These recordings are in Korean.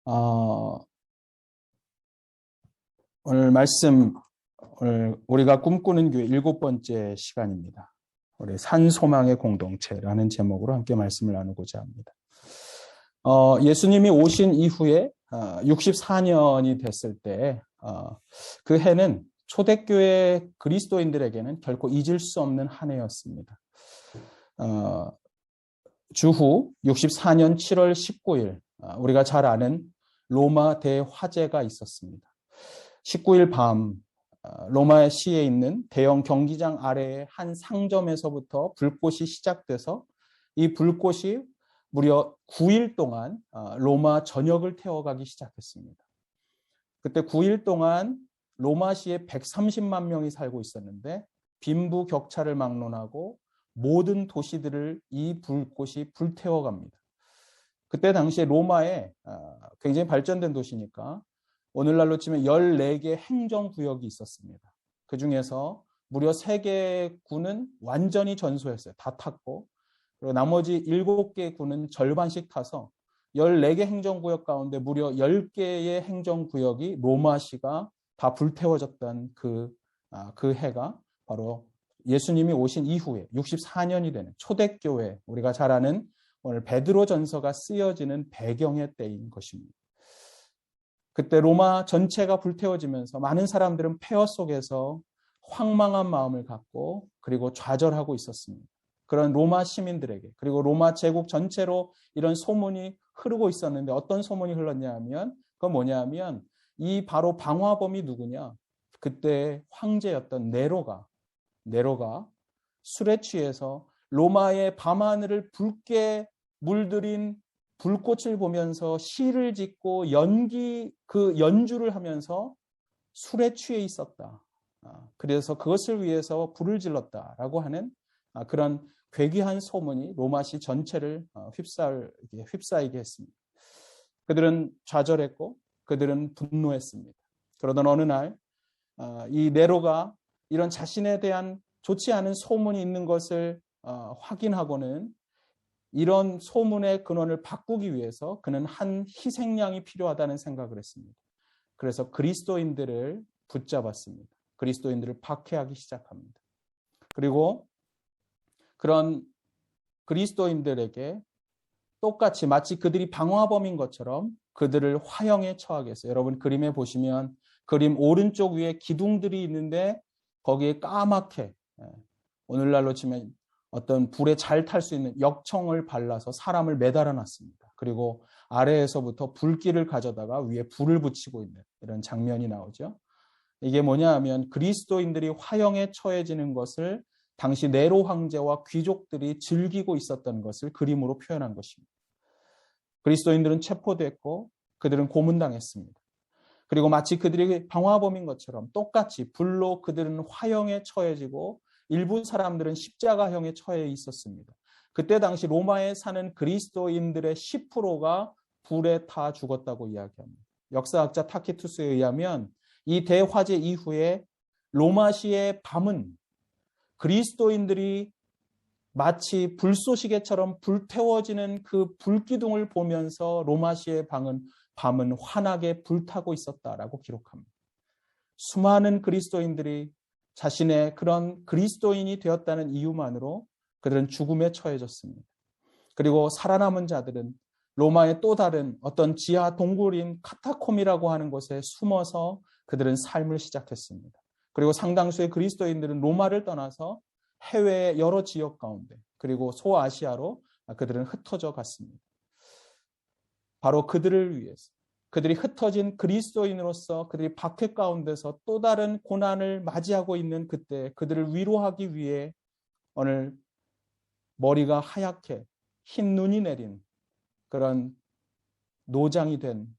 어, 오늘 말씀, 오늘 우리가 꿈꾸는 교회 7번째 시간입니다. 우리 산소망의 공동체라는 제목으로 함께 말씀을 나누고자 합니다. 예수님이 오신 이후에 64년이 됐을 때, 그 해는 초대교회 그리스도인들에게는 결코 잊을 수 없는 한 해였습니다. 주후 64년 7월 19일, 우리가 잘 아는 로마 대화재가 있었습니다. 19일 밤 로마의 시에 있는 대형 경기장 아래의 한 상점에서부터 불꽃이 시작돼서 이 불꽃이 무려 9일 동안 로마 전역을 태워가기 시작했습니다. 그때 9일 동안 로마시에 130만 명이 살고 있었는데 빈부격차를 막론하고 모든 도시들을 이 불꽃이 불태워갑니다. 그때 당시에 로마에 굉장히 발전된 도시니까 오늘날로 치면 14개 행정구역이 있었습니다. 그 중에서 무려 3개 구는 완전히 전소했어요. 다 탔고, 그리고 나머지 7개 구는 절반씩 타서 14개 행정구역 가운데 무려 10개의 행정구역이 로마시가 다 불태워졌던 그 해가 바로 예수님이 오신 이후에 64년이 되는 초대교회, 우리가 잘 아는 오늘 베드로전서가 쓰여지는 배경의 때인 것입니다. 그때 로마 전체가 불태워지면서 많은 사람들은 폐허 속에서 황망한 마음을 갖고 그리고 좌절하고 있었습니다. 그런 로마 시민들에게 그리고 로마 제국 전체로 이런 소문이 흐르고 있었는데 어떤 소문이 흘렀냐 하면 그건 뭐냐 하면 이 바로 방화범이 누구냐? 그때 황제였던 네로가 술에 취해서 로마의 밤하늘을 붉게 물들인 불꽃을 보면서 시를 짓고 연주를 하면서 술에 취해 있었다. 그래서 그것을 위해서 불을 질렀다라고 하는 그런 괴기한 소문이 로마시 전체를 휩싸이게 했습니다. 그들은 좌절했고 그들은 분노했습니다. 그러던 어느 날 이 네로가 이런 자신에 대한 좋지 않은 소문이 있는 것을 확인하고는 이런 소문의 근원을 바꾸기 위해서 그는 한 희생양이 필요하다는 생각을 했습니다. 그래서 그리스도인들을 붙잡았습니다. 그리스도인들을 박해하기 시작합니다. 그리고 그런 그리스도인들에게 똑같이 마치 그들이 방화범인 것처럼 그들을 화형에 처하게 했어요. 여러분 그림에 보시면 그림 오른쪽 위에 기둥들이 있는데 거기에 까맣게 오늘날로 치면 어떤 불에 잘 탈 수 있는 역청을 발라서 사람을 매달아 놨습니다. 그리고 아래에서부터 불길을 가져다가 위에 불을 붙이고 있는 이런 장면이 나오죠. 이게 뭐냐 하면 그리스도인들이 화형에 처해지는 것을 당시 네로 황제와 귀족들이 즐기고 있었던 것을 그림으로 표현한 것입니다. 그리스도인들은 체포됐고 그들은 고문당했습니다. 그리고 마치 그들이 방화범인 것처럼 똑같이 불로 그들은 화형에 처해지고 일부 사람들은 십자가형에 처해 있었습니다. 그때 당시 로마에 사는 그리스도인들의 10%가 불에 타 죽었다고 이야기합니다. 역사학자 타키투스에 의하면 이 대화재 이후에 로마시의 밤은 그리스도인들이 마치 불쏘시개처럼 불태워지는 그 불기둥을 보면서 로마시의 밤은 환하게 불타고 있었다라고 기록합니다. 수많은 그리스도인들이 자신의 그런 그리스도인이 되었다는 이유만으로 그들은 죽음에 처해졌습니다. 그리고 살아남은 자들은 로마의 또 다른 어떤 지하 동굴인 카타콤이라고 하는 곳에 숨어서 그들은 삶을 시작했습니다. 그리고 상당수의 그리스도인들은 로마를 떠나서 해외의 여러 지역 가운데 그리고 소아시아로 그들은 흩어져 갔습니다. 바로 그들을 위해서 그들이 흩어진 그리스도인으로서 그들이 박해 가운데서 또 다른 고난을 맞이하고 있는 그때 그들을 위로하기 위해 오늘 머리가 하얗게 흰 눈이 내린 그런 노장이 된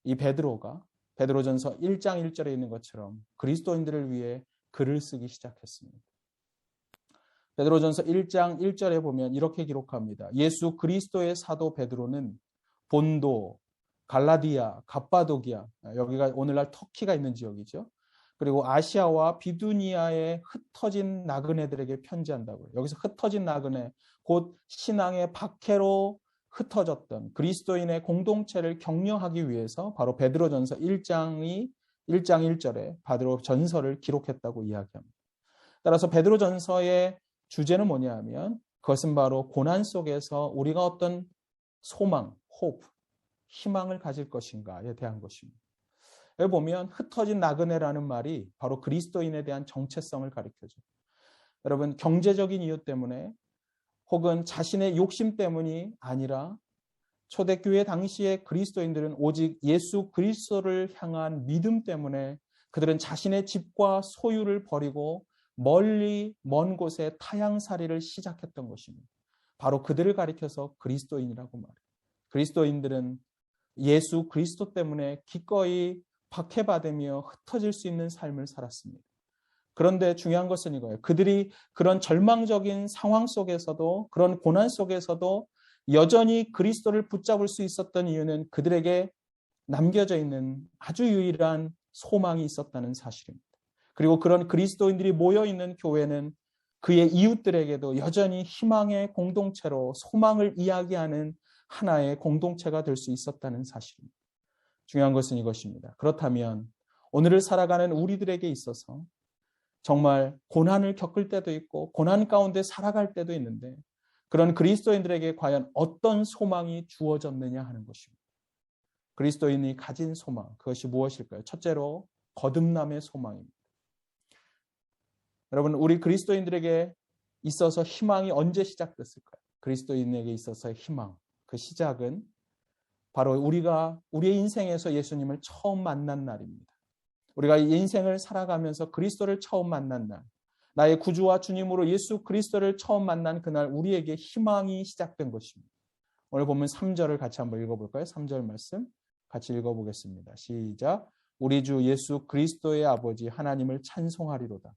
이 베드로전서 1장 1절에 있는 것처럼 그리스도인들을 위해 글을 쓰기 시작했습니다. 베드로전서 1장 1절에 보면 이렇게 기록합니다. 예수 그리스도의 사도 베드로는 본도, 갈라디아, 갑바도기아, 여기가 오늘날 터키가 있는 지역이죠. 그리고 아시아와 비두니아에 흩어진 나그네들에게 편지한다고요. 여기서 흩어진 나그네, 곧 신앙의 박해로 흩어졌던 그리스도인의 공동체를 격려하기 위해서 바로 베드로전서 1장 1절에 베드로전서를 기록했다고 이야기합니다. 따라서 베드로전서의 주제는 뭐냐 하면 그것은 바로 고난 속에서 우리가 어떤 소망, hope, 희망을 가질 것인가에 대한 것입니다. 여기 보면 흩어진 나그네라는 말이 바로 그리스도인에 대한 정체성을 가리켜줘요. 여러분, 경제적인 이유 때문에 혹은 자신의 욕심 때문이 아니라 초대교회 당시의 그리스도인들은 오직 예수 그리스도를 향한 믿음 때문에 그들은 자신의 집과 소유를 버리고 멀리 먼 곳에 타향살이를 시작했던 것입니다. 바로 그들을 가리켜서 그리스도인이라고 말해요. 그리스도인들은 예수 그리스도 때문에 기꺼이 박해받으며 흩어질 수 있는 삶을 살았습니다. 그런데 중요한 것은 이거예요. 그들이 그런 절망적인 상황 속에서도 그런 고난 속에서도 여전히 그리스도를 붙잡을 수 있었던 이유는 그들에게 남겨져 있는 아주 유일한 소망이 있었다는 사실입니다. 그리고 그런 그리스도인들이 모여있는 교회는 그의 이웃들에게도 여전히 희망의 공동체로 소망을 이야기하는 하나의 공동체가 될 수 있었다는 사실입니다. 중요한 것은 이것입니다. 그렇다면 오늘을 살아가는 우리들에게 있어서 정말 고난을 겪을 때도 있고 고난 가운데 살아갈 때도 있는데 그런 그리스도인들에게 과연 어떤 소망이 주어졌느냐 하는 것입니다. 그리스도인이 가진 소망, 그것이 무엇일까요? 첫째로 거듭남의 소망입니다. 여러분, 우리 그리스도인들에게 있어서 희망이 언제 시작됐을까요? 그리스도인에게 있어서의 희망, 그 시작은 바로 우리가 우리의 인생에서 예수님을 처음 만난 날입니다. 우리가 이 인생을 살아가면서 그리스도를 처음 만난 날, 나의 구주와 주님으로 예수 그리스도를 처음 만난 그날 우리에게 희망이 시작된 것입니다. 오늘 보면 3절을 같이 한번 읽어볼까요? 3절 말씀 같이 읽어보겠습니다. 시작. 우리 주 예수 그리스도의 아버지 하나님을 찬송하리로다.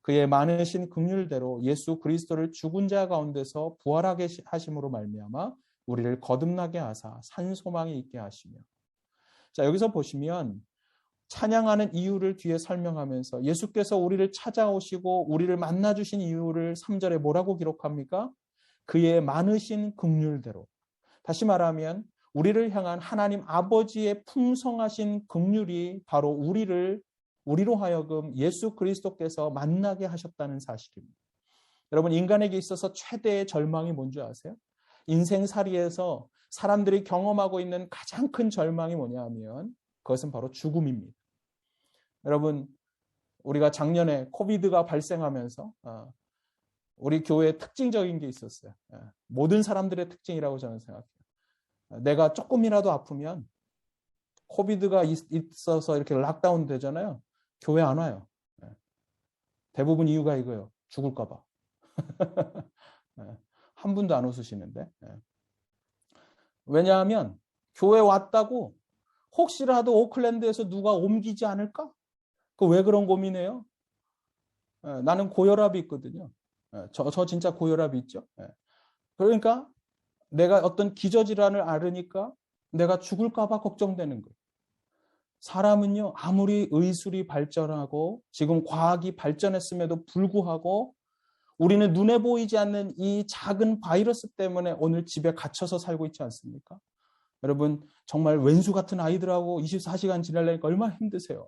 그의 많으신 긍휼대로 예수 그리스도를 죽은 자 가운데서 부활하게 하심으로 말미암아 우리를 거듭나게 하사 산 소망이 있게 하시며. 자, 여기서 보시면 찬양하는 이유를 뒤에 설명하면서 예수께서 우리를 찾아오시고 우리를 만나주신 이유를 3절에 뭐라고 기록합니까? 그의 많으신 긍휼대로. 다시 말하면 우리를 향한 하나님 아버지의 풍성하신 긍휼이 바로 우리로 하여금 예수 그리스도께서 만나게 하셨다는 사실입니다. 여러분, 인간에게 있어서 최대의 절망이 뭔지 아세요? 인생살이에서 사람들이 경험하고 있는 가장 큰 절망이 뭐냐 하면 그것은 바로 죽음입니다. 여러분, 우리가 작년에 코비드가 발생하면서 우리 교회에 특징적인 게 있었어요. 모든 사람들의 특징이라고 저는 생각해요. 내가 조금이라도 아프면 코비드가 있어서 이렇게 락다운 되잖아요. 교회 안 와요. 대부분 이유가 이거예요. 죽을까 봐. 한 분도 안 웃으시는데. 왜냐하면 교회 왔다고 혹시라도 오클랜드에서 누가 옮기지 않을까? 그 왜 그런 고민해요? 나는 고혈압이 있거든요. 저 진짜 고혈압이 있죠. 그러니까 내가 어떤 기저질환을 앓으니까 내가 죽을까 봐 걱정되는 거예요. 사람은요, 아무리 의술이 발전하고 지금 과학이 발전했음에도 불구하고 우리는 눈에 보이지 않는 이 작은 바이러스 때문에 오늘 집에 갇혀서 살고 있지 않습니까? 여러분, 정말 왼수 같은 아이들하고 24시간 지내려니까 얼마나 힘드세요.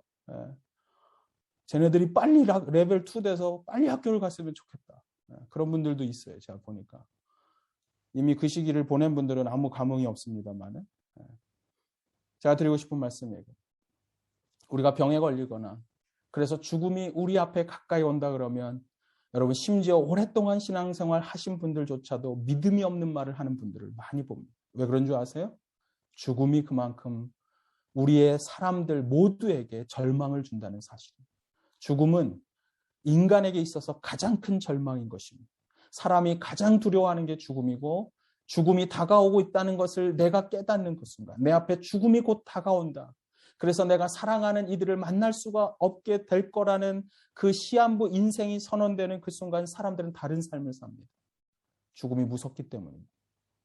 쟤네들이 빨리 레벨 2 돼서 빨리 학교를 갔으면 좋겠다. 그런 분들도 있어요. 제가 보니까. 이미 그 시기를 보낸 분들은 아무 감흥이 없습니다만. 제가 드리고 싶은 말씀이에요. 우리가 병에 걸리거나 그래서 죽음이 우리 앞에 가까이 온다 그러면 여러분, 심지어 오랫동안 신앙생활 하신 분들조차도 믿음이 없는 말을 하는 분들을 많이 봅니다. 왜 그런 줄 아세요? 죽음이 그만큼 우리의 사람들 모두에게 절망을 준다는 사실입니다. 죽음은 인간에게 있어서 가장 큰 절망인 것입니다. 사람이 가장 두려워하는 게 죽음이고 죽음이 다가오고 있다는 것을 내가 깨닫는 그 순간, 내 앞에 죽음이 곧 다가온다. 그래서 내가 사랑하는 이들을 만날 수가 없게 될 거라는 그 시한부 인생이 선언되는 그 순간 사람들은 다른 삶을 삽니다. 죽음이 무섭기 때문입니다.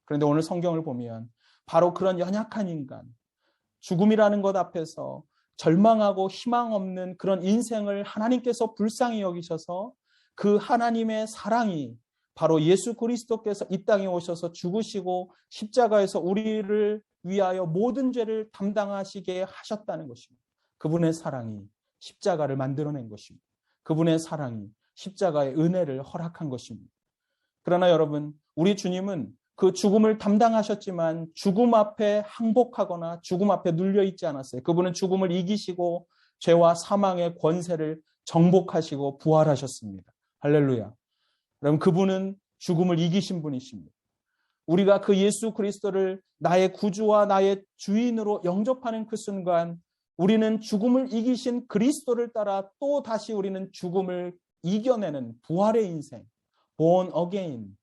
그런데 오늘 성경을 보면 바로 그런 연약한 인간, 죽음이라는 것 앞에서 절망하고 희망 없는 그런 인생을 하나님께서 불쌍히 여기셔서 그 하나님의 사랑이 바로 예수 그리스도께서 이 땅에 오셔서 죽으시고 십자가에서 우리를 위하여 모든 죄를 담당하시게 하셨다는 것입니다. 그분의 사랑이 십자가를 만들어낸 것입니다. 그분의 사랑이 십자가의 은혜를 허락한 것입니다. 그러나 여러분, 우리 주님은 그 죽음을 담당하셨지만 죽음 앞에 항복하거나 죽음 앞에 눌려 있지 않았어요. 그분은 죽음을 이기시고 죄와 사망의 권세를 정복하시고 부활하셨습니다. 할렐루야. 여러분, 그분은 죽음을 이기신 분이십니다. 우리가 그 예수 그리스도를 나의 구주와 나의 주인으로 영접하는 그 순간 우리는 죽음을 이기신 그리스도를 따라 또 다시 우리는 죽음을 이겨내는 부활의 인생, born again,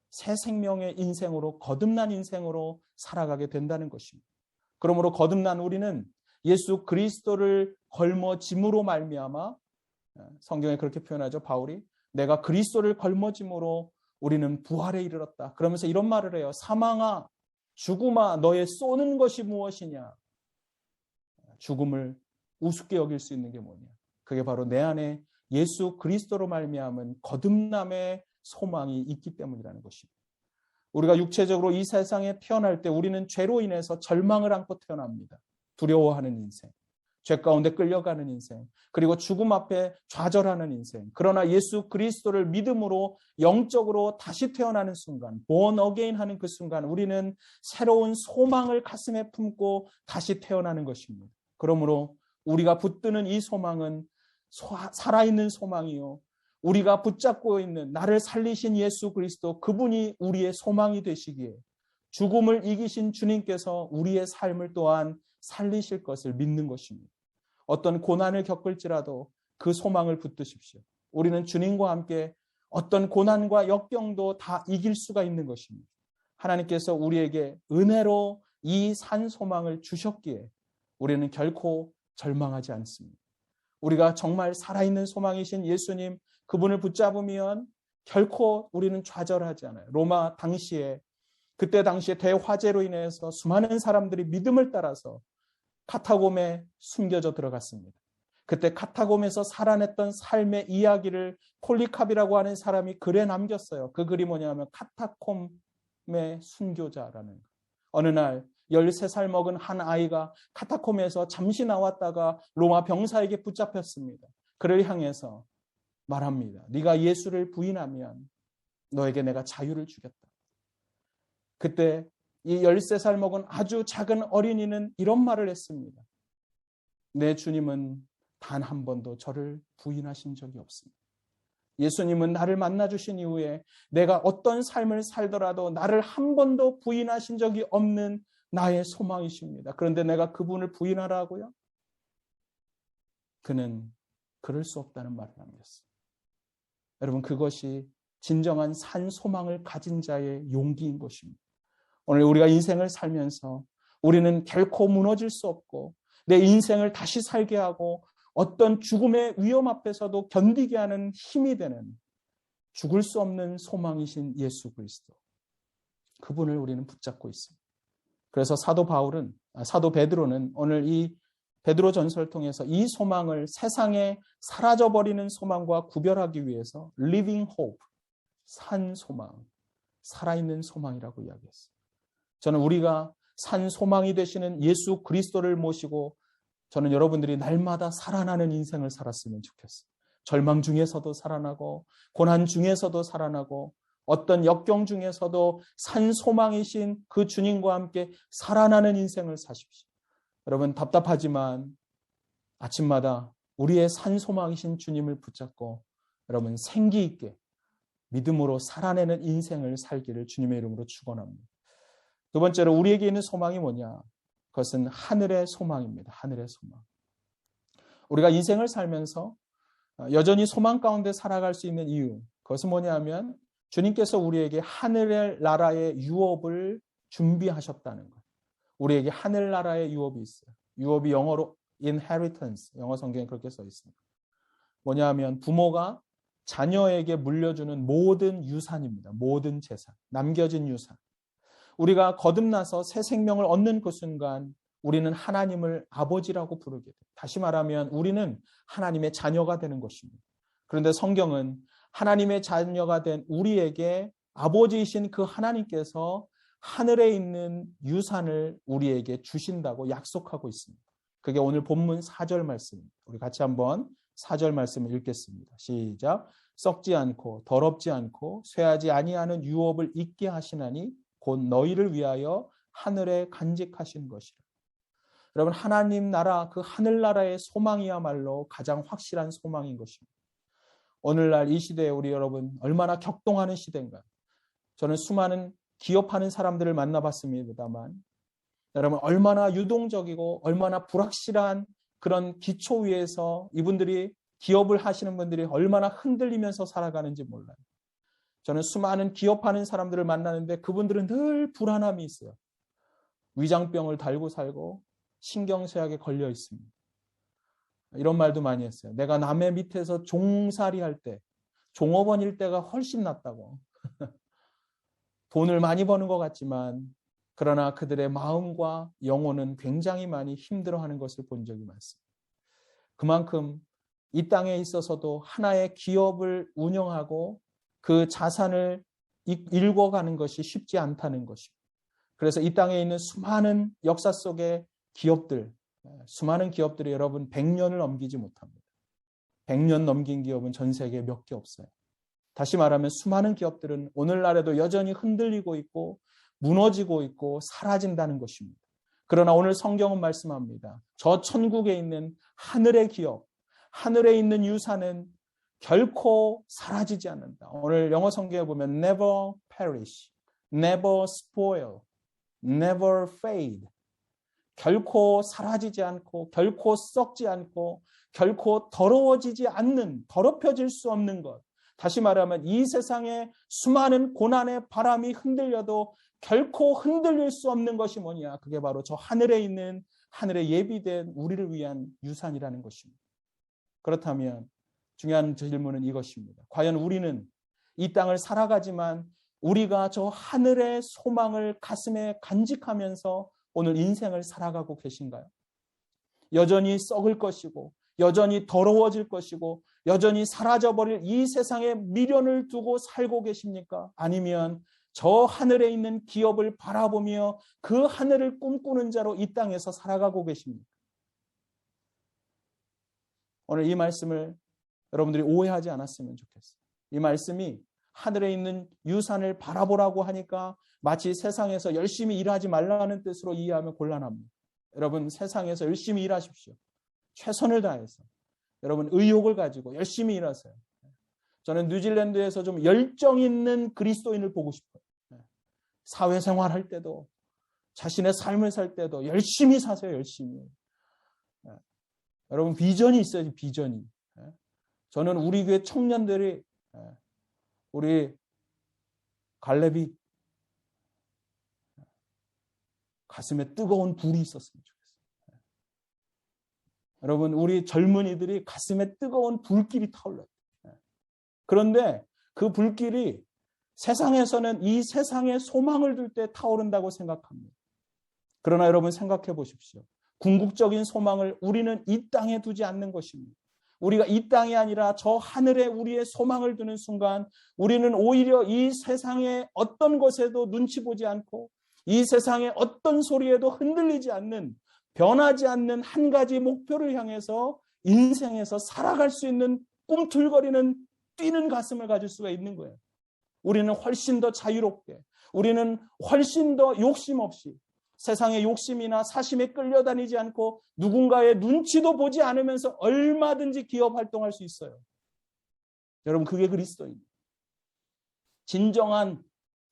새 생명의 인생으로, 거듭난 인생으로 살아가게 된다는 것입니다. 그러므로 거듭난 우리는 예수 그리스도를 걸머짐으로 말미암아, 성경에 그렇게 표현하죠. 바울이 내가 그리스도를 걸머짐으로 우리는 부활에 이르렀다. 그러면서 이런 말을 해요. 사망아, 죽음아, 너의 쏘는 것이 무엇이냐? 죽음을 우습게 여길 수 있는 게 뭐냐? 그게 바로 내 안에 예수 그리스도로 말미암은 거듭남의 소망이 있기 때문이라는 것입니다. 우리가 육체적으로 이 세상에 태어날 때 우리는 죄로 인해서 절망을 안고 태어납니다. 두려워하는 인생, 죄 가운데 끌려가는 인생, 그리고 죽음 앞에 좌절하는 인생. 그러나 예수 그리스도를 믿음으로 영적으로 다시 태어나는 순간, born again 하는 그 순간 우리는 새로운 소망을 가슴에 품고 다시 태어나는 것입니다. 그러므로 우리가 붙드는 이 소망은 살아있는 소망이요, 우리가 붙잡고 있는 나를 살리신 예수 그리스도, 그분이 우리의 소망이 되시기에 죽음을 이기신 주님께서 우리의 삶을 또한 살리실 것을 믿는 것입니다. 어떤 고난을 겪을지라도 그 소망을 붙드십시오. 우리는 주님과 함께 어떤 고난과 역경도 다 이길 수가 있는 것입니다. 하나님께서 우리에게 은혜로 이 산 소망을 주셨기에 우리는 결코 절망하지 않습니다. 우리가 정말 살아있는 소망이신 예수님, 그분을 붙잡으면 결코 우리는 좌절하지 않아요. 로마 당시에, 그때 당시에 대화재로 인해서 수많은 사람들이 믿음을 따라서 카타곰에 숨겨져 들어갔습니다. 그때 카타곰에서 살아냈던 삶의 이야기를 폴리캅이라고 하는 사람이 글에 남겼어요. 그 글이 뭐냐면 카타콤의 순교자라는 거. 어느 날 13살 먹은 한 아이가 카타콤에서 잠시 나왔다가 로마 병사에게 붙잡혔습니다. 그를 향해서 말합니다. 네가 예수를 부인하면 너에게 내가 자유를 주겠다. 그때 이 13살 먹은 아주 작은 어린이는 이런 말을 했습니다. 내 주님은 단 한 번도 저를 부인하신 적이 없습니다. 예수님은 나를 만나주신 이후에 내가 어떤 삶을 살더라도 나를 한 번도 부인하신 적이 없는 나의 소망이십니다. 그런데 내가 그분을 부인하라고요? 그는 그럴 수 없다는 말을 남겼어요. 여러분, 그것이 진정한 산 소망을 가진 자의 용기인 것입니다. 오늘 우리가 인생을 살면서 우리는 결코 무너질 수 없고 내 인생을 다시 살게 하고 어떤 죽음의 위험 앞에서도 견디게 하는 힘이 되는 죽을 수 없는 소망이신 예수 그리스도, 그분을 우리는 붙잡고 있습니다. 그래서 사도 베드로는 오늘 이 베드로 전서를 통해서 이 소망을 세상에 사라져버리는 소망과 구별하기 위해서 living hope, 산 소망, 살아있는 소망이라고 이야기했어요. 저는 우리가 산 소망이 되시는 예수 그리스도를 모시고 저는 여러분들이 날마다 살아나는 인생을 살았으면 좋겠어요. 절망 중에서도 살아나고 고난 중에서도 살아나고 어떤 역경 중에서도 산 소망이신 그 주님과 함께 살아나는 인생을 사십시오. 여러분, 답답하지만 아침마다 우리의 산 소망이신 주님을 붙잡고 여러분 생기 있게 믿음으로 살아내는 인생을 살기를 주님의 이름으로 축원합니다. 두 번째로 우리에게 있는 소망이 뭐냐? 그것은 하늘의 소망입니다. 하늘의 소망. 우리가 인생을 살면서 여전히 소망 가운데 살아갈 수 있는 이유, 그것은 뭐냐면 주님께서 우리에게 하늘의 나라의 유업을 준비하셨다는 것. 우리에게 하늘나라의 유업이 있어요. 유업이 영어로 inheritance, 영어 성경에 그렇게 써 있습니다. 뭐냐 하면 부모가 자녀에게 물려주는 모든 유산입니다. 모든 재산, 남겨진 유산. 우리가 거듭나서 새 생명을 얻는 그 순간 우리는 하나님을 아버지라고 부르게 돼요. 다시 말하면 우리는 하나님의 자녀가 되는 것입니다. 그런데 성경은 하나님의 자녀가 된 우리에게 아버지이신 그 하나님께서 하늘에 있는 유산을 우리에게 주신다고 약속하고 있습니다. 그게 오늘 본문 4절 말씀입니다. 우리 같이 한번 4절 말씀을 읽겠습니다. 시작. 썩지 않고 더럽지 않고 쇠하지 아니하는 유업을 잊게 하시나니 곧 너희를 위하여 하늘에 간직하신 것이라. 여러분, 하나님 나라, 그 하늘나라의 소망이야말로 가장 확실한 소망인 것입니다. 오늘날 이 시대에 우리 여러분 얼마나 격동하는 시대인가. 저는 수많은 기업하는 사람들을 만나봤습니다만 여러분 얼마나 유동적이고 얼마나 불확실한 그런 기초 위에서 이분들이 기업을 하시는 분들이 얼마나 흔들리면서 살아가는지 몰라요. 저는 수많은 기업하는 사람들을 만나는데 그분들은 늘 불안함이 있어요. 위장병을 달고 살고 신경쇠약에 걸려 있습니다. 이런 말도 많이 했어요. 내가 남의 밑에서 종살이 할 때, 종업원일 때가 훨씬 낫다고. 돈을 많이 버는 것 같지만 그러나 그들의 마음과 영혼은 굉장히 많이 힘들어하는 것을 본 적이 많습니다. 그만큼 이 땅에 있어서도 하나의 기업을 운영하고 그 자산을 일궈가는 것이 쉽지 않다는 것입니다. 그래서 이 땅에 있는 수많은 역사 속의 기업들, 수많은 기업들이 여러분 100년을 넘기지 못합니다. 100년 넘긴 기업은 전 세계에 몇 개 없어요. 다시 말하면 수많은 기업들은 오늘날에도 여전히 흔들리고 있고 무너지고 있고 사라진다는 것입니다. 그러나 오늘 성경은 말씀합니다. 저 천국에 있는 하늘의 기업, 하늘에 있는 유산은 결코 사라지지 않는다. 오늘 영어 성경에 보면 never perish, never spoil, never fade. 결코 사라지지 않고 결코 썩지 않고 결코 더러워지지 않는, 더럽혀질 수 없는 것. 다시 말하면 이 세상에 수많은 고난의 바람이 흔들려도 결코 흔들릴 수 없는 것이 뭐냐? 그게 바로 저 하늘에 있는, 하늘에 예비된 우리를 위한 유산이라는 것입니다. 그렇다면 중요한 질문은 이것입니다. 과연 우리는 이 땅을 살아가지만 우리가 저 하늘의 소망을 가슴에 간직하면서 오늘 인생을 살아가고 계신가요? 여전히 썩을 것이고 여전히 더러워질 것이고 여전히 사라져버릴 이 세상에 미련을 두고 살고 계십니까? 아니면 저 하늘에 있는 기업을 바라보며 그 하늘을 꿈꾸는 자로 이 땅에서 살아가고 계십니까? 오늘 이 말씀을 여러분들이 오해하지 않았으면 좋겠어요. 이 말씀이 하늘에 있는 유산을 바라보라고 하니까 마치 세상에서 열심히 일하지 말라는 뜻으로 이해하면 곤란합니다. 여러분, 세상에서 열심히 일하십시오. 최선을 다해서. 여러분, 의욕을 가지고 열심히 일하세요. 저는 뉴질랜드에서 좀 열정 있는 그리스도인을 보고 싶어요. 사회생활 할 때도 자신의 삶을 살 때도 열심히 사세요. 열심히. 여러분, 비전이 있어야지. 비전이. 저는 우리 교회 청년들이 우리 갈렙이 가슴에 뜨거운 불이 있었으면 좋겠어요. 여러분, 우리 젊은이들이 가슴에 뜨거운 불길이 타올라요. 그런데 그 불길이 세상에서는 이 세상에 소망을 둘 때 타오른다고 생각합니다. 그러나 여러분 생각해 보십시오. 궁극적인 소망을 우리는 이 땅에 두지 않는 것입니다. 우리가 이 땅이 아니라 저 하늘에 우리의 소망을 두는 순간 우리는 오히려 이 세상의 어떤 것에도 눈치 보지 않고 이 세상의 어떤 소리에도 흔들리지 않는, 변하지 않는 한 가지 목표를 향해서 인생에서 살아갈 수 있는 꿈틀거리는 뛰는 가슴을 가질 수가 있는 거예요. 우리는 훨씬 더 자유롭게, 우리는 훨씬 더 욕심 없이 세상의 욕심이나 사심에 끌려다니지 않고 누군가의 눈치도 보지 않으면서 얼마든지 기업 활동할 수 있어요. 여러분, 그게 그리스도입니다. 진정한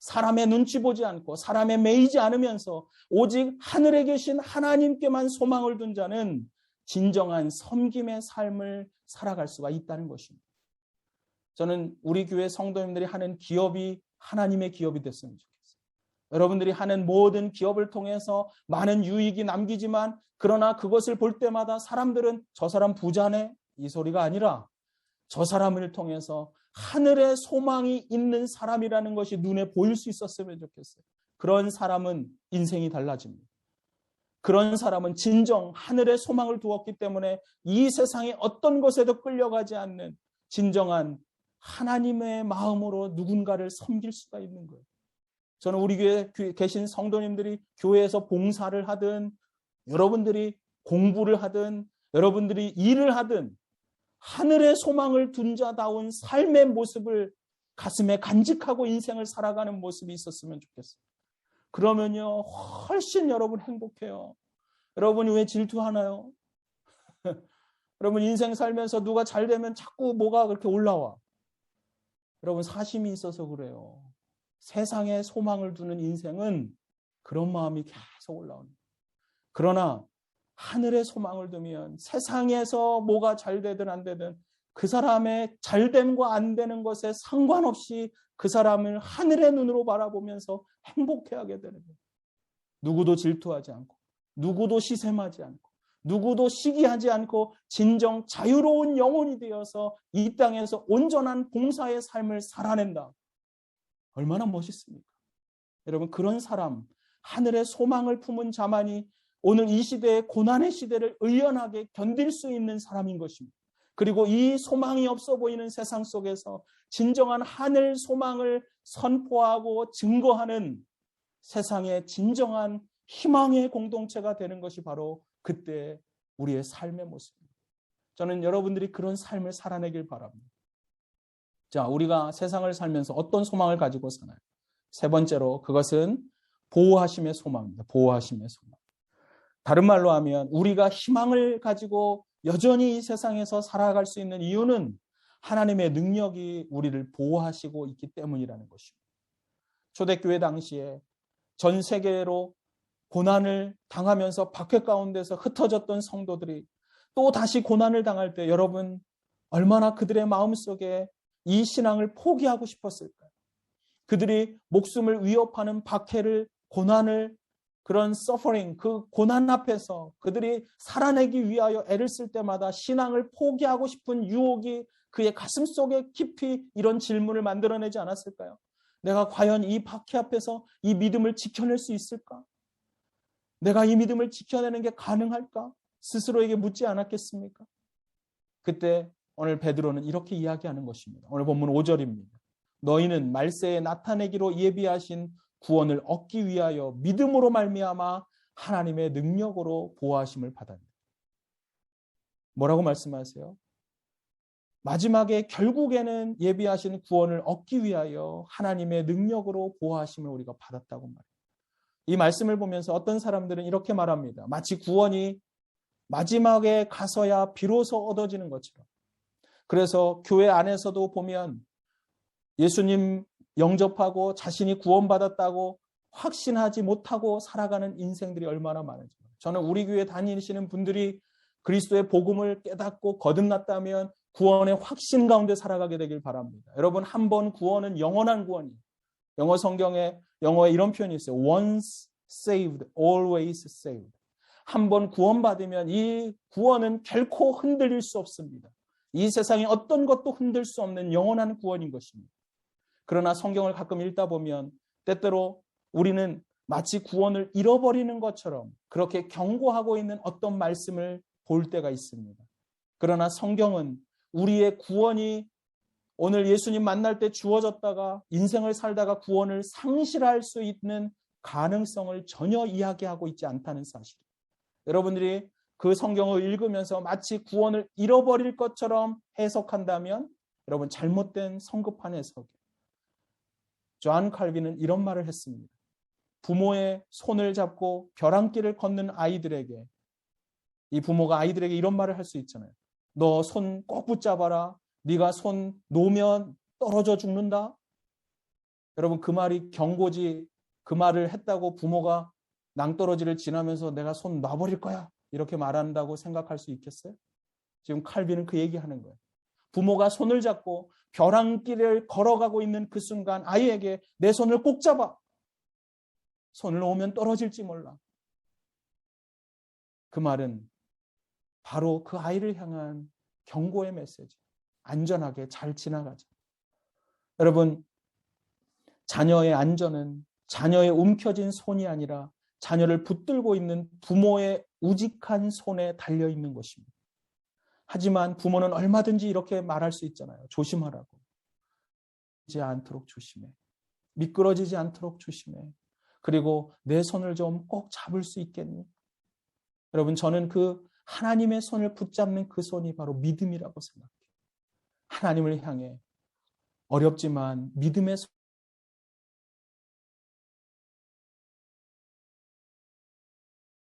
사람의 눈치 보지 않고 사람에 매이지 않으면서 오직 하늘에 계신 하나님께만 소망을 둔 자는 진정한 섬김의 삶을 살아갈 수가 있다는 것입니다. 저는 우리 교회 성도님들이 하는 기업이 하나님의 기업이 됐으면 좋겠어요. 여러분들이 하는 모든 기업을 통해서 많은 유익이 남기지만 그러나 그것을 볼 때마다 사람들은 저 사람 부자네 이 소리가 아니라 저 사람을 통해서 하늘의 소망이 있는 사람이라는 것이 눈에 보일 수 있었으면 좋겠어요. 그런 사람은 인생이 달라집니다. 그런 사람은 진정 하늘의 소망을 두었기 때문에 이 세상의 어떤 것에도 끌려가지 않는 진정한 하나님의 마음으로 누군가를 섬길 수가 있는 거예요. 저는 우리 교회에 계신 성도님들이 교회에서 봉사를 하든 여러분들이 공부를 하든 여러분들이 일을 하든 하늘의 소망을 둔 자다운 삶의 모습을 가슴에 간직하고 인생을 살아가는 모습이 있었으면 좋겠어요. 그러면요 훨씬 여러분 행복해요. 여러분이 왜 질투하나요? 여러분 인생 살면서 누가 잘 되면 자꾸 뭐가 그렇게 올라와. 여러분 사심이 있어서 그래요. 세상에 소망을 두는 인생은 그런 마음이 계속 올라옵니다. 그러나 하늘에 소망을 두면 세상에서 뭐가 잘 되든 안 되든 그 사람의 잘됨과 안 되는 것에 상관없이 그 사람을 하늘의 눈으로 바라보면서 행복해하게 되는 거예요. 누구도 질투하지 않고 누구도 시샘하지 않고 누구도 시기하지 않고 진정 자유로운 영혼이 되어서 이 땅에서 온전한 봉사의 삶을 살아낸다. 얼마나 멋있습니까? 여러분 그런 사람, 하늘의 소망을 품은 자만이 오늘 이 시대의 고난의 시대를 의연하게 견딜 수 있는 사람인 것입니다. 그리고 이 소망이 없어 보이는 세상 속에서 진정한 하늘 소망을 선포하고 증거하는 세상의 진정한 희망의 공동체가 되는 것이 바로 그때 우리의 삶의 모습입니다. 저는 여러분들이 그런 삶을 살아내길 바랍니다. 자, 우리가 세상을 살면서 어떤 소망을 가지고 사나요? 세 번째로 그것은 보호하심의 소망입니다. 보호하심의 소망. 다른 말로 하면 우리가 희망을 가지고 여전히 이 세상에서 살아갈 수 있는 이유는 하나님의 능력이 우리를 보호하시고 있기 때문이라는 것입니다. 초대교회 당시에 전 세계로 고난을 당하면서 박해 가운데서 흩어졌던 성도들이 또 다시 고난을 당할 때 여러분 얼마나 그들의 마음속에 이 신앙을 포기하고 싶었을까요? 그들이 목숨을 위협하는 박해를 고난을 그런 서퍼링 그 고난 앞에서 그들이 살아내기 위하여 애를 쓸 때마다 신앙을 포기하고 싶은 유혹이 그의 가슴 속에 깊이 이런 질문을 만들어내지 않았을까요? 내가 과연 이 박해 앞에서 이 믿음을 지켜낼 수 있을까? 내가 이 믿음을 지켜내는 게 가능할까? 스스로에게 묻지 않았겠습니까? 그때 오늘 베드로는 이렇게 이야기하는 것입니다. 오늘 본문 5절입니다. 너희는 말세에 나타내기로 예비하신 구원을 얻기 위하여 믿음으로 말미암아 하나님의 능력으로 보호하심을 받았다. 뭐라고 말씀하세요? 마지막에 결국에는 예비하신 구원을 얻기 위하여 하나님의 능력으로 보호하심을 우리가 받았다고 말해요. 이 말씀을 보면서 어떤 사람들은 이렇게 말합니다. 마치 구원이 마지막에 가서야 비로소 얻어지는 것처럼. 그래서 교회 안에서도 보면 예수님 영접하고 자신이 구원받았다고 확신하지 못하고 살아가는 인생들이 얼마나 많은지. 저는 우리 교회 다니시는 분들이 그리스도의 복음을 깨닫고 거듭났다면 구원의 확신 가운데 살아가게 되길 바랍니다. 여러분 한 번 구원은 영원한 구원이에요. 영어에 이런 표현이 있어요. Once saved, always saved. 한 번 구원받으면 이 구원은 결코 흔들릴 수 없습니다. 이 세상에 어떤 것도 흔들 수 없는 영원한 구원인 것입니다. 그러나 성경을 가끔 읽다 보면 때때로 우리는 마치 구원을 잃어버리는 것처럼 그렇게 경고하고 있는 어떤 말씀을 볼 때가 있습니다. 그러나 성경은 우리의 구원이 오늘 예수님 만날 때 주어졌다가 인생을 살다가 구원을 상실할 수 있는 가능성을 전혀 이야기하고 있지 않다는 사실. 여러분들이 그 성경을 읽으면서 마치 구원을 잃어버릴 것처럼 해석한다면 여러분 잘못된 성급한 해석이에요. 존 칼빈은 이런 말을 했습니다. 부모의 손을 잡고 벼랑길을 걷는 아이들에게 이 부모가 아이들에게 이런 말을 할 수 있잖아요. 너 손 꼭 붙잡아라. 네가 손 놓으면 떨어져 죽는다. 여러분 그 말이 경고지 그 말을 했다고 부모가 낭떠러지를 지나면서 내가 손 놔버릴 거야. 이렇게 말한다고 생각할 수 있겠어요? 지금 칼빈은 그 얘기하는 거예요. 부모가 손을 잡고 벼랑길을 걸어가고 있는 그 순간 아이에게 내 손을 꼭 잡아. 손을 놓으면 떨어질지 몰라. 그 말은 바로 그 아이를 향한 경고의 메시지. 안전하게 잘 지나가자. 여러분, 자녀의 안전은 자녀의 움켜진 손이 아니라 자녀를 붙들고 있는 부모의 우직한 손에 달려있는 것입니다. 하지만 부모는 얼마든지 이렇게 말할 수 있잖아요. 조심하라고. 않도록 조심해. 미끄러지지 않도록 조심해. 그리고 내 손을 좀 꼭 잡을 수 있겠니? 여러분, 저는 그 하나님의 손을 붙잡는 그 손이 바로 믿음이라고 생각해요. 하나님을 향해 어렵지만 믿음의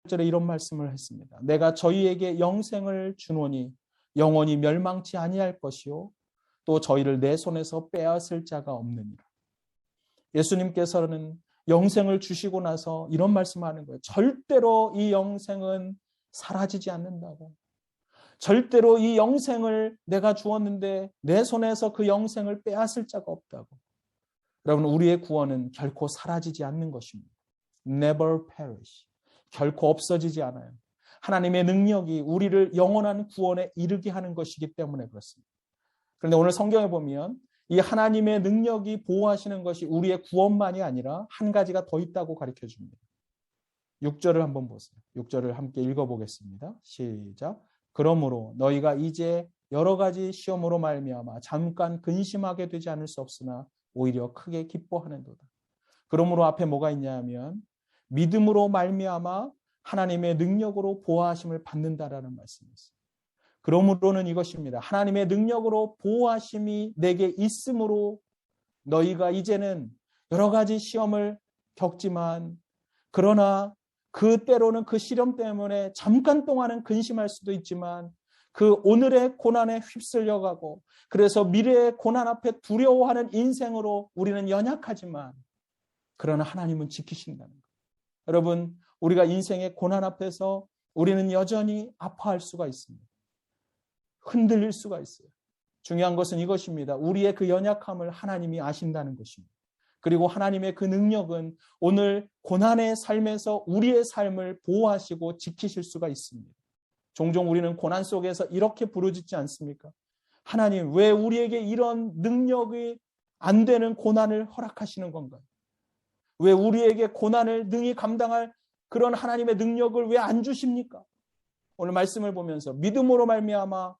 절에 이런 말씀을 했습니다. 내가 저희에게 영생을 주노니 영원히 멸망치 아니할 것이요 또 저희를 내 손에서 빼앗을 자가 없느니라. 예수님께서는 영생을 주시고 나서 이런 말씀하는 거예요. 절대로 이 영생은 사라지지 않는다고. 절대로 이 영생을 내가 주었는데 내 손에서 그 영생을 빼앗을 자가 없다고. 여러분, 우리의 구원은 결코 사라지지 않는 것입니다. Never perish. 결코 없어지지 않아요. 하나님의 능력이 우리를 영원한 구원에 이르게 하는 것이기 때문에 그렇습니다. 그런데 오늘 성경에 보면 이 하나님의 능력이 보호하시는 것이 우리의 구원만이 아니라 한 가지가 더 있다고 가르쳐 줍니다. 6절을 한번 보세요. 6절을 함께 읽어보겠습니다. 시작. 그러므로 너희가 이제 여러 가지 시험으로 말미암아 잠깐 근심하게 되지 않을 수 없으나 오히려 크게 기뻐하는도다. 그러므로 앞에 뭐가 있냐 하면 믿음으로 말미암아 하나님의 능력으로 보호하심을 받는다라는 말씀이었어요. 그러므로는 이것입니다. 하나님의 능력으로 보호하심이 내게 있으므로 너희가 이제는 여러 가지 시험을 겪지만 그러나 그 때로는 그 시련 때문에 잠깐 동안은 근심할 수도 있지만 그 오늘의 고난에 휩쓸려가고 그래서 미래의 고난 앞에 두려워하는 인생으로 우리는 연약하지만 그러나 하나님은 지키신다는 거예요. 여러분, 우리가 인생의 고난 앞에서 우리는 여전히 아파할 수가 있습니다. 흔들릴 수가 있어요. 중요한 것은 이것입니다. 우리의 그 연약함을 하나님이 아신다는 것입니다. 그리고 하나님의 그 능력은 오늘 고난의 삶에서 우리의 삶을 보호하시고 지키실 수가 있습니다. 종종 우리는 고난 속에서 이렇게 부르짖지 않습니까? 하나님, 왜 우리에게 이런 능력이 안 되는 고난을 허락하시는 건가요? 왜 우리에게 고난을 능히 감당할 그런 하나님의 능력을 왜 안 주십니까? 오늘 말씀을 보면서 믿음으로 말미암아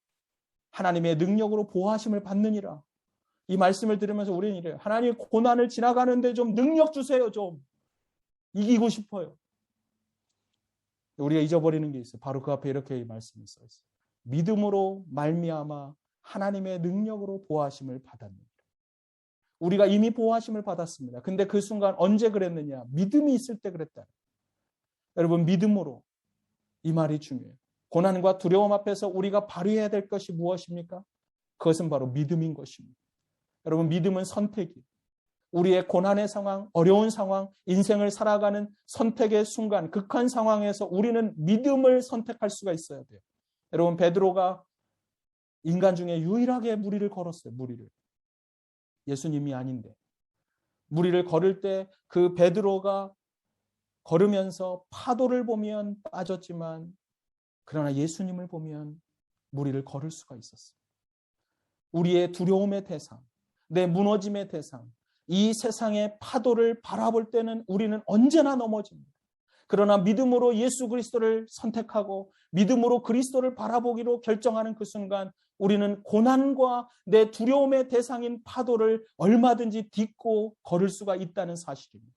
하나님의 능력으로 보호하심을 받느니라. 이 말씀을 들으면서 우리는 이래요. 하나님, 고난을 지나가는데 좀 능력 주세요. 좀 이기고 싶어요. 우리가 잊어버리는 게 있어요. 바로 그 앞에 이렇게 말씀이 써 있어요. 믿음으로 말미암아 하나님의 능력으로 보호하심을 받았느니라. 우리가 이미 보호하심을 받았습니다. 근데 그 순간 언제 그랬느냐? 믿음이 있을 때 그랬다. 여러분, 믿음으로, 이 말이 중요해요. 고난과 두려움 앞에서 우리가 발휘해야 될 것이 무엇입니까? 그것은 바로 믿음인 것입니다. 여러분, 믿음은 선택이에요. 우리의 고난의 상황, 어려운 상황, 인생을 살아가는 선택의 순간, 극한 상황에서 우리는 믿음을 선택할 수가 있어야 돼요. 여러분, 베드로가 인간 중에 유일하게 무리를 걸었어요. 무리를. 예수님이 아닌데. 무리를 걸을 때 그 베드로가 걸으면서 파도를 보면 빠졌지만 그러나 예수님을 보면 무리를 걸을 수가 있었어요. 우리의 두려움의 대상, 내 무너짐의 대상, 이 세상의 파도를 바라볼 때는 우리는 언제나 넘어집니다. 그러나 믿음으로 예수 그리스도를 선택하고 믿음으로 그리스도를 바라보기로 결정하는 그 순간 우리는 고난과 내 두려움의 대상인 파도를 얼마든지 딛고 걸을 수가 있다는 사실입니다.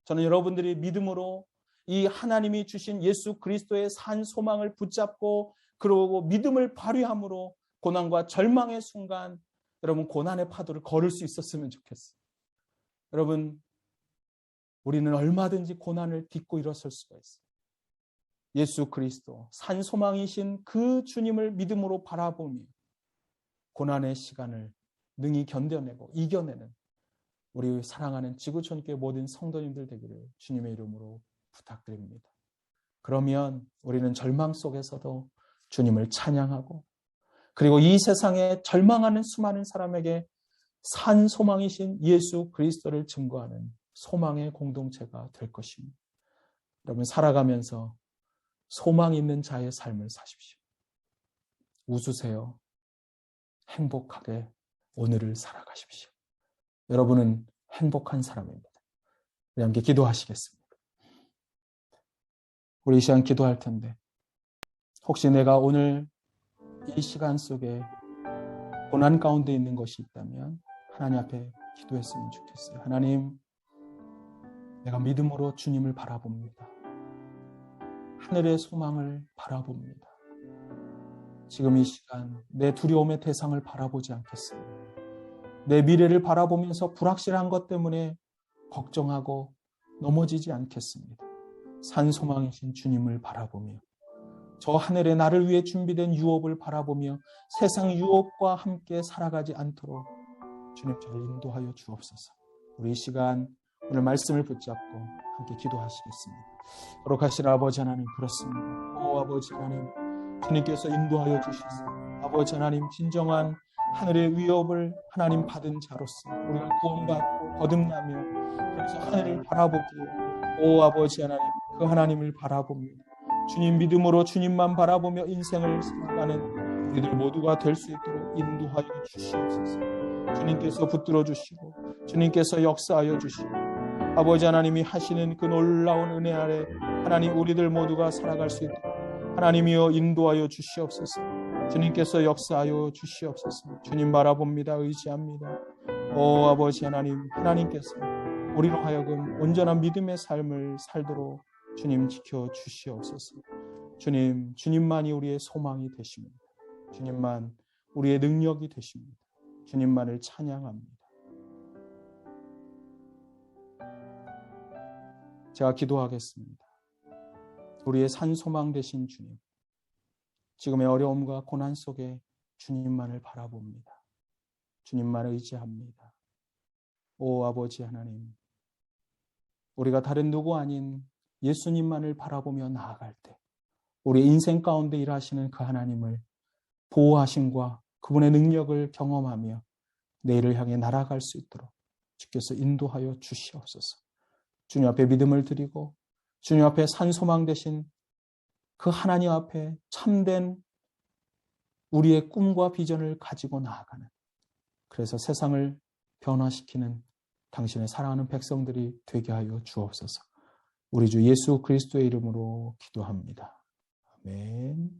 저는 여러분들이 믿음으로 이 하나님이 주신 예수 그리스도의 산 소망을 붙잡고 그러고 믿음을 발휘함으로 고난과 절망의 순간 여러분 고난의 파도를 걸을 수 있었으면 좋겠어요. 여러분, 우리는 얼마든지 고난을 딛고 일어설 수가 있어요. 예수 그리스도 산 소망이신 그 주님을 믿음으로 바라보며 고난의 시간을 능히 견뎌내고 이겨내는 우리 사랑하는 지구촌교회 모든 성도님들 되기를 주님의 이름으로 부탁드립니다. 그러면 우리는 절망 속에서도 주님을 찬양하고 그리고 이 세상에 절망하는 수많은 사람에게 산 소망이신 예수 그리스도를 증거하는 소망의 공동체가 될 것입니다. 여러분, 살아가면서 소망 있는 자의 삶을 사십시오. 웃으세요. 행복하게 오늘을 살아가십시오. 여러분은 행복한 사람입니다. 우리 함께 기도하시겠습니다. 우리 이 시간 기도할 텐데 혹시 내가 오늘 이 시간 속에 고난 가운데 있는 것이 있다면 하나님 앞에 기도했으면 좋겠어요. 하나님, 내가 믿음으로 주님을 바라봅니다. 하늘의 소망을 바라봅니다. 지금 이 시간 내 두려움의 대상을 바라보지 않겠습니다. 내 미래를 바라보면서 불확실한 것 때문에 걱정하고 넘어지지 않겠습니다. 산소망이신 주님을 바라보며 저 하늘에 나를 위해 준비된 유업을 바라보며 세상 유업과 함께 살아가지 않도록 주님 저를 인도하여 주옵소서. 우리 이 시간 오늘 말씀을 붙잡고 함께 기도하시겠습니다. 거룩하신 아버지 하나님, 그렇습니다. 오 아버지 하나님, 주님께서 인도하여 주시소. 아버지 하나님, 진정한 하늘의 위협을 하나님 받은 자로서 우리가 구원받고 거듭나며 그래서 하늘을 바라보기에 오 아버지 하나님, 그 하나님을 바라봅니다. 주님 믿음으로 주님만 바라보며 인생을 살아가는 우리들 모두가 될 수 있도록 인도하여 주시옵소서. 주님께서 붙들어 주시고 주님께서 역사하여 주시고 아버지 하나님이 하시는 그 놀라운 은혜 아래 하나님 우리들 모두가 살아갈 수 있도록 하나님이여 인도하여 주시옵소서. 주님께서 역사하여 주시옵소서. 주님 바라봅니다. 의지합니다. 오 아버지 하나님, 하나님께서 우리로 하여금 온전한 믿음의 삶을 살도록 주님 지켜 주시옵소서. 주님, 주님만이 우리의 소망이 되십니다. 주님만 우리의 능력이 되십니다. 주님만을 찬양합니다. 제가 기도하겠습니다. 우리의 산소망 되신 주님, 지금의 어려움과 고난 속에 주님만을 바라봅니다. 주님만 의지합니다. 오 아버지 하나님, 우리가 다른 누구 아닌 예수님만을 바라보며 나아갈 때 우리 인생 가운데 일하시는 그 하나님을 보호하심과 그분의 능력을 경험하며 내일을 향해 날아갈 수 있도록 주께서 인도하여 주시옵소서. 주님 앞에 믿음을 드리고 주님 앞에 산소망 되신 그 하나님 앞에 참된 우리의 꿈과 비전을 가지고 나아가는, 그래서 세상을 변화시키는 당신의 사랑하는 백성들이 되게 하여 주옵소서. 우리 주 예수 그리스도의 이름으로 기도합니다. 아멘.